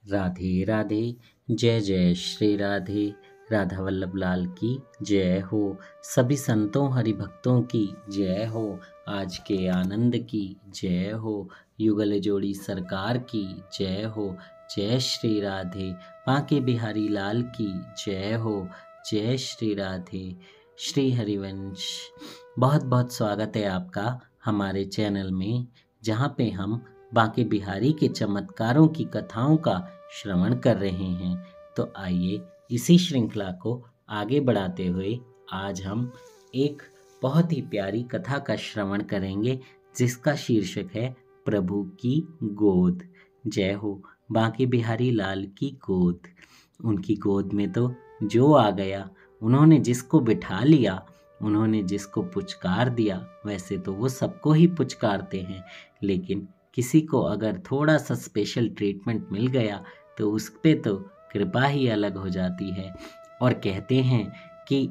राधे राधे। जय जय श्री राधे। राधा वल्लभ लाल की जय हो। सभी संतों हरि भक्तों की जय हो। आज के आनंद की जय हो। युगल जोड़ी सरकार की जय हो। जय श्री राधे। बांके बिहारी लाल की जय हो। जय श्री राधे। श्री हरिवंश। बहुत बहुत स्वागत है आपका हमारे चैनल में, जहाँ पे हम बांके बिहारी के चमत्कारों की कथाओं का श्रवण कर रहे हैं। तो आइए इसी श्रृंखला को आगे बढ़ाते हुए आज हम एक बहुत ही प्यारी कथा का श्रवण करेंगे, जिसका शीर्षक है प्रभु की गोद। जय हो बांके बिहारी लाल की गोद। उनकी गोद में तो जो आ गया, उन्होंने जिसको बिठा लिया, उन्होंने जिसको पुचकार दिया, वैसे तो वो सबको ही पुचकारते हैं, लेकिन किसी को अगर थोड़ा सा स्पेशल ट्रीटमेंट मिल गया तो उस पे तो कृपा ही अलग हो जाती है। और कहते हैं कि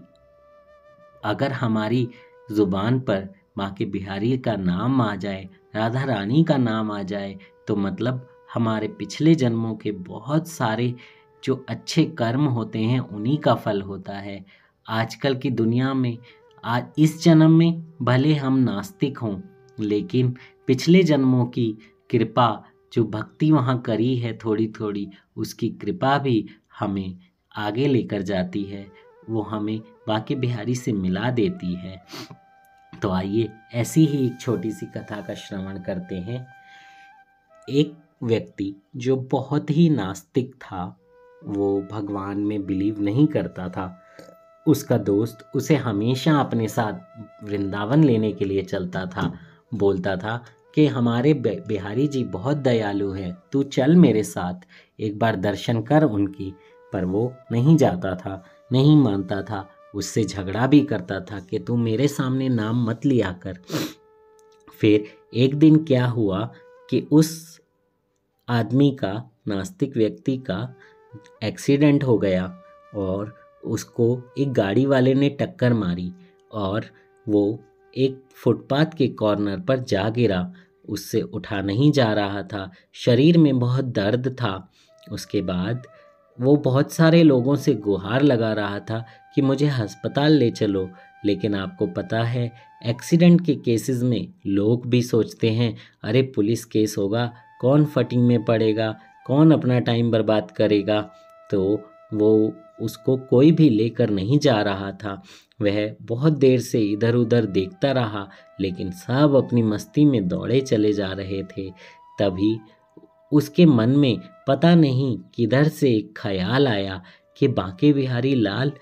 अगर हमारी ज़ुबान पर बांके बिहारी का नाम आ जाए, राधा रानी का नाम आ जाए, तो मतलब हमारे पिछले जन्मों के बहुत सारे जो अच्छे कर्म होते हैं उन्हीं का फल होता है। आजकल की दुनिया में आज इस जन्म में भले हम नास्तिक हों, लेकिन पिछले जन्मों की कृपा, जो भक्ति वहाँ करी है थोड़ी थोड़ी, उसकी कृपा भी हमें आगे लेकर जाती है, वो हमें बांके बिहारी से मिला देती है। तो आइए ऐसी ही एक छोटी सी कथा का श्रवण करते हैं। एक व्यक्ति जो बहुत ही नास्तिक था, वो भगवान में बिलीव नहीं करता था। उसका दोस्त उसे हमेशा अपने साथ वृंदावन लेने के लिए चलता था। बोलता था कि हमारे बिहारी जी बहुत दयालु हैं, तू चल मेरे साथ, एक बार दर्शन कर उनकी। पर वो नहीं जाता था, नहीं मानता था, उससे झगड़ा भी करता था कि तू मेरे सामने नाम मत लिया कर। फिर एक दिन क्या हुआ कि उस आदमी का, नास्तिक व्यक्ति का एक्सीडेंट हो गया और उसको एक गाड़ी वाले ने टक्कर मारी और वो एक फुटपाथ के कॉर्नर पर जा गिरा। उससे उठा नहीं जा रहा था, शरीर में बहुत दर्द था। उसके बाद वो बहुत सारे लोगों से गुहार लगा रहा था कि मुझे अस्पताल ले चलो। लेकिन आपको पता है, एक्सीडेंट के केसेस में लोग भी सोचते हैं, अरे पुलिस केस होगा, कौन फटिंग में पड़ेगा, कौन अपना टाइम बर्बाद करेगा। तो वो उसको कोई भी लेकर नहीं जा रहा था। वह बहुत देर से इधर उधर देखता रहा, लेकिन सब अपनी मस्ती में दौड़े चले जा रहे थे। तभी उसके मन में पता नहीं किधर से एक ख्याल आया कि बांके बिहारी लाल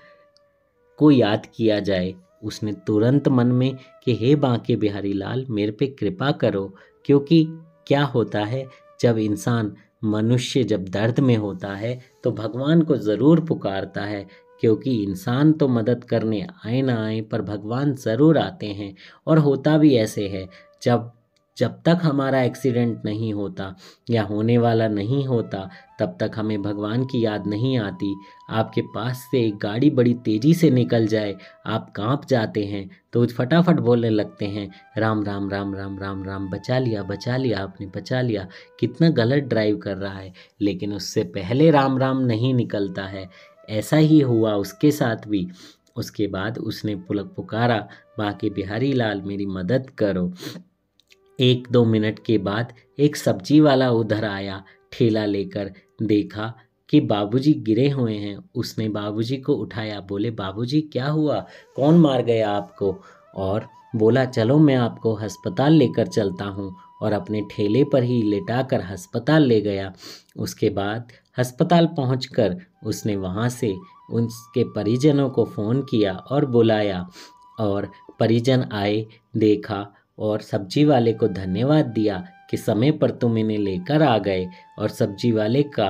को याद किया जाए। उसने तुरंत मन में कि हे बांके बिहारी लाल, मेरे पे कृपा करो। क्योंकि क्या होता है, जब इंसान मनुष्य जब दर्द में होता है तो भगवान को ज़रूर पुकारता है, क्योंकि इंसान तो मदद करने आए ना आए पर भगवान ज़रूर आते हैं। और होता भी ऐसे है, जब जब तक हमारा एक्सीडेंट नहीं होता या होने वाला नहीं होता, तब तक हमें भगवान की याद नहीं आती। आपके पास से एक गाड़ी बड़ी तेज़ी से निकल जाए, आप कांप जाते हैं, तो फटाफट बोलने लगते हैं, राम राम राम राम राम राम, बचा लिया आपने, बचा लिया। कितना गलत ड्राइव कर रहा है। लेकिन उससे पहले राम राम नहीं निकलता है। ऐसा ही हुआ उसके साथ भी। उसके बाद उसने पुकारा, बांके बिहारी लाल मेरी मदद करो। 1-2 मिनट के बाद एक सब्जी वाला उधर आया ठेला लेकर। देखा कि बाबूजी गिरे हुए हैं। उसने बाबूजी को उठाया, बोले बाबूजी क्या हुआ, कौन मार गया आपको? और बोला चलो मैं आपको अस्पताल लेकर चलता हूँ, और अपने ठेले पर ही लेटाकर अस्पताल ले गया। उसके बाद अस्पताल पहुँचकर उसने वहाँ से उसके परिजनों को फ़ोन किया और बुलाया, और परिजन आए, देखा और सब्जी वाले को धन्यवाद दिया कि समय पर तुम इन्हें लेकर आ गए, और सब्जी वाले का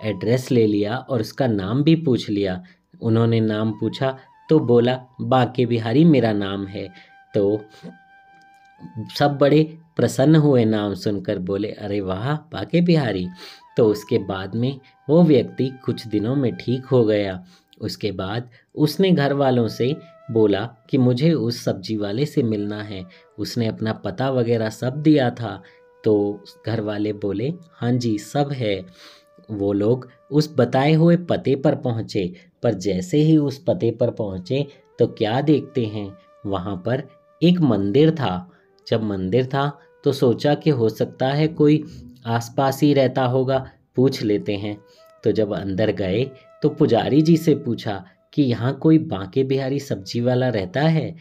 एड्रेस ले लिया और उसका नाम भी पूछ लिया। उन्होंने नाम पूछा तो बोला बांके बिहारी मेरा नाम है। तो सब बड़े प्रसन्न हुए नाम सुनकर, बोले अरे वाह बांके बिहारी। तो उसके बाद में वो व्यक्ति कुछ दिनों में ठीक हो गया। उसके बाद उसने घर वालों से बोला कि मुझे उस सब्जी वाले से मिलना है। उसने अपना पता वगैरह सब दिया था। तो घर वाले बोले हाँ जी सब है। वो लोग उस बताए हुए पते पर पहुँचे, पर जैसे ही उस पते पर पहुँचे तो क्या देखते हैं, वहाँ पर एक मंदिर था। जब मंदिर था तो सोचा कि हो सकता है कोई आसपास ही रहता होगा, पूछ लेते हैं। तो जब अंदर गए तो पुजारी जी से पूछा कि यहाँ कोई बांके बिहारी सब्जी वाला रहता है?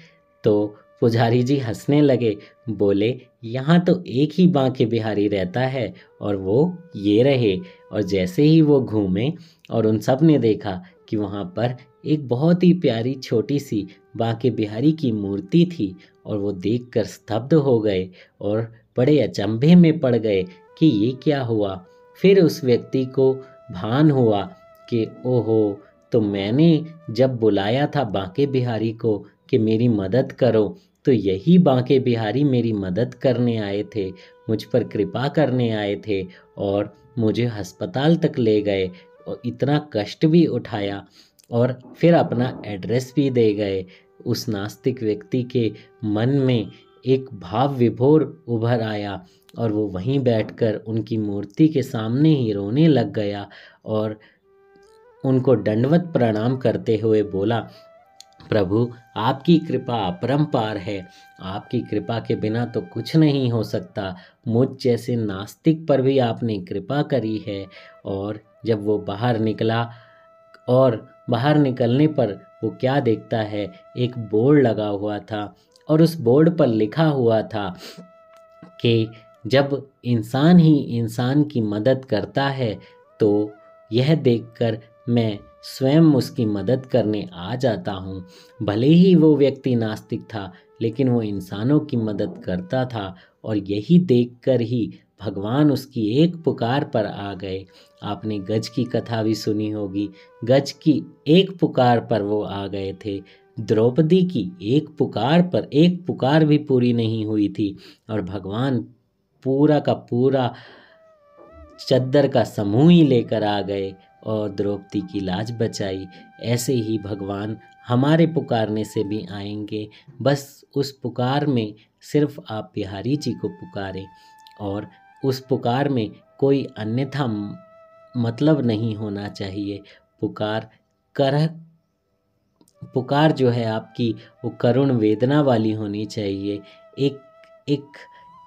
तो पुजारी जी हंसने लगे, बोले यहाँ तो एक ही बांके बिहारी रहता है और वो ये रहे। और जैसे ही वो घूमे और उन सब ने देखा कि वहाँ पर एक बहुत ही प्यारी छोटी सी बांके बिहारी की मूर्ति थी, और वो देखकर स्तब्ध हो गए और बड़े अचंभे में पड़ गए कि ये क्या हुआ। फिर उस व्यक्ति को भान हुआ कि ओहो, तो मैंने जब बुलाया था बांके बिहारी को कि मेरी मदद करो, तो यही बांके बिहारी मेरी मदद करने आए थे, मुझ पर कृपा करने आए थे और मुझे अस्पताल तक ले गए और इतना कष्ट भी उठाया और फिर अपना एड्रेस भी दे गए। उस नास्तिक व्यक्ति के मन में एक भाव विभोर उभर आया और वो वहीं बैठकर उनकी मूर्ति के सामने ही रोने लग गया और उनको दंडवत प्रणाम करते हुए बोला, प्रभु आपकी कृपा अपरंपार है, आपकी कृपा के बिना तो कुछ नहीं हो सकता, मुझ जैसे नास्तिक पर भी आपने कृपा करी है। और जब वो बाहर निकला और बाहर निकलने पर वो क्या देखता है, एक बोर्ड लगा हुआ था और उस बोर्ड पर लिखा हुआ था कि जब इंसान ही इंसान की मदद करता है तो यह देखकर मैं स्वयं उसकी मदद करने आ जाता हूँ। भले ही वो व्यक्ति नास्तिक था, लेकिन वो इंसानों की मदद करता था और यही देखकर ही भगवान उसकी एक पुकार पर आ गए। आपने गज की कथा भी सुनी होगी, गज की एक पुकार पर वो आ गए थे। द्रौपदी की एक पुकार पर एक पुकार भी पूरी नहीं हुई थी और भगवान पूरा का पूरा चद्दर का समूह ही लेकर आ गए और द्रौपदी की लाज बचाई। ऐसे ही भगवान हमारे पुकारने से भी आएंगे, बस उस पुकार में सिर्फ आप बिहारी जी को पुकारें और उस पुकार में कोई अन्यथा मतलब नहीं होना चाहिए। पुकार जो है आपकी वो करुण वेदना वाली होनी चाहिए। एक एक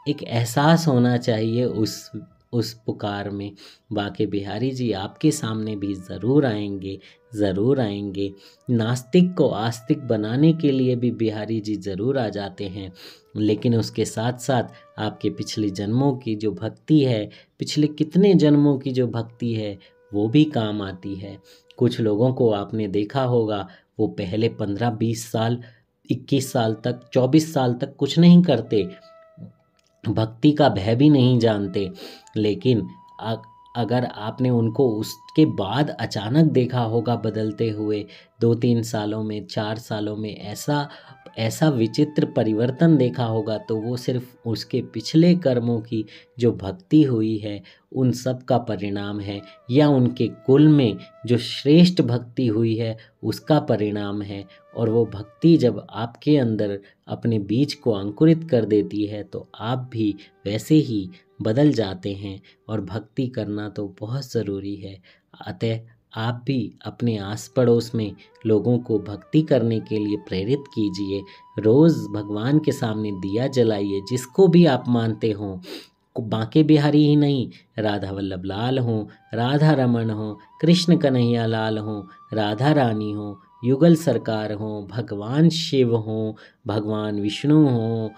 एक एहसास होना चाहिए उस पुकार में। बांके बिहारी जी आपके सामने भी ज़रूर आएंगे, ज़रूर आएंगे। नास्तिक को आस्तिक बनाने के लिए भी बिहारी जी ज़रूर आ जाते हैं, लेकिन उसके साथ साथ आपके पिछले जन्मों की जो भक्ति है, पिछले कितने जन्मों की जो भक्ति है, वो भी काम आती है। कुछ लोगों को आपने देखा होगा, वो पहले 15-20 साल, 21 साल तक, 24 साल तक कुछ नहीं करते, भक्ति का भय भी नहीं जानते, लेकिन अगर आपने उनको उसके बाद अचानक देखा होगा बदलते हुए 2-3 सालों में, 4 सालों में, ऐसा विचित्र परिवर्तन देखा होगा, तो वो सिर्फ उसके पिछले कर्मों की जो भक्ति हुई है उन सब का परिणाम है, या उनके कुल में जो श्रेष्ठ भक्ति हुई है उसका परिणाम है। और वो भक्ति जब आपके अंदर अपने बीज को अंकुरित कर देती है तो आप भी वैसे ही बदल जाते हैं और भक्ति करना तो बहुत ज़रूरी है। अतः आप भी अपने आस पड़ोस में लोगों को भक्ति करने के लिए प्रेरित कीजिए। रोज़ भगवान के सामने दिया जलाइए, जिसको भी आप मानते हों, बांके बिहारी ही नहीं, राधा वल्लभ लाल हों, राधा रमन हों, कृष्ण कन्हैया लाल हों, राधा रानी हों, युगल सरकार हों, भगवान शिव हों, भगवान विष्णु हों,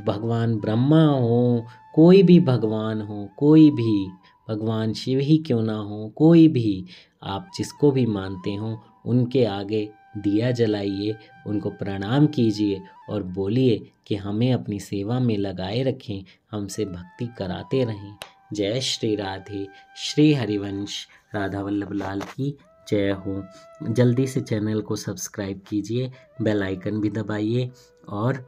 भगवान ब्रह्मा हों, कोई भी भगवान हो, कोई भी भगवान शिव ही क्यों ना हो, कोई भी आप जिसको भी मानते हो उनके आगे दिया जलाइए, उनको प्रणाम कीजिए और बोलिए कि हमें अपनी सेवा में लगाए रखें, हमसे भक्ति कराते रहें। जय श्री राधे, श्री हरिवंश, राधा वल्लभ लाल की जय हो। जल्दी से चैनल को सब्सक्राइब कीजिए, बेल आइकन भी दबाइए और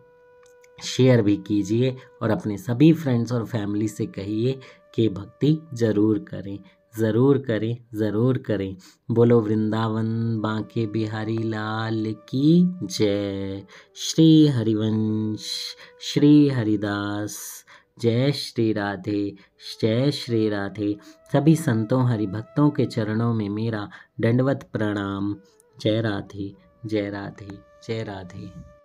शेयर भी कीजिए और अपने सभी फ्रेंड्स और फैमिली से कहिए कि भक्ति ज़रूर करें, ज़रूर करें, ज़रूर करें। बोलो वृंदावन बांके बिहारी लाल की जय। श्री हरिवंश, श्री हरिदास, जय श्री राधे, जय श्री राधे। सभी संतों हरिभक्तों के चरणों में मेरा दंडवत प्रणाम। जय राधे, जय राधे, जय राधे।